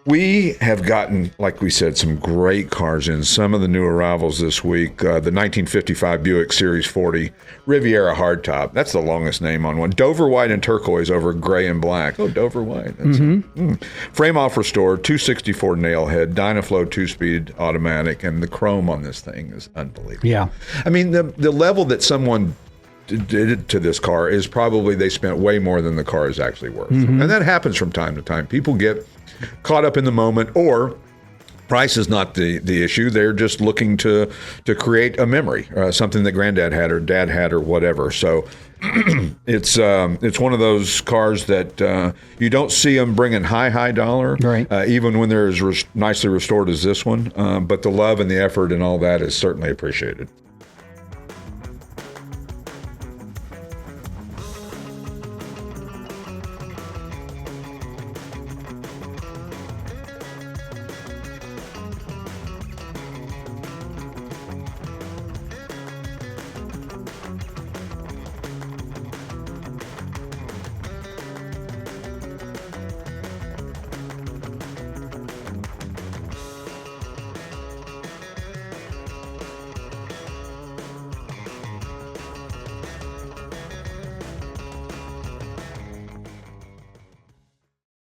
We have gotten, like we said, some great cars in. Some of the new arrivals this week, the 1955 Buick Series 40 Riviera hardtop. That's the longest name on one. Dover White and Turquoise over gray and black. Oh, Dover White. Frame off restored, 264 nail head, Dynaflow 2-speed automatic, and the chrome on this thing is unbelievable. Yeah. I mean, the level that someone did it to this car is probably they spent way more than the car is actually worth. And that happens from time to time. People get caught up in the moment, or price is not the issue. They're just looking to create a memory, something that granddad had or dad had or whatever. So it's one of those cars that you don't see them bringing high dollar, right. Even when they're as nicely restored as this one. But the love and the effort and all that is certainly appreciated.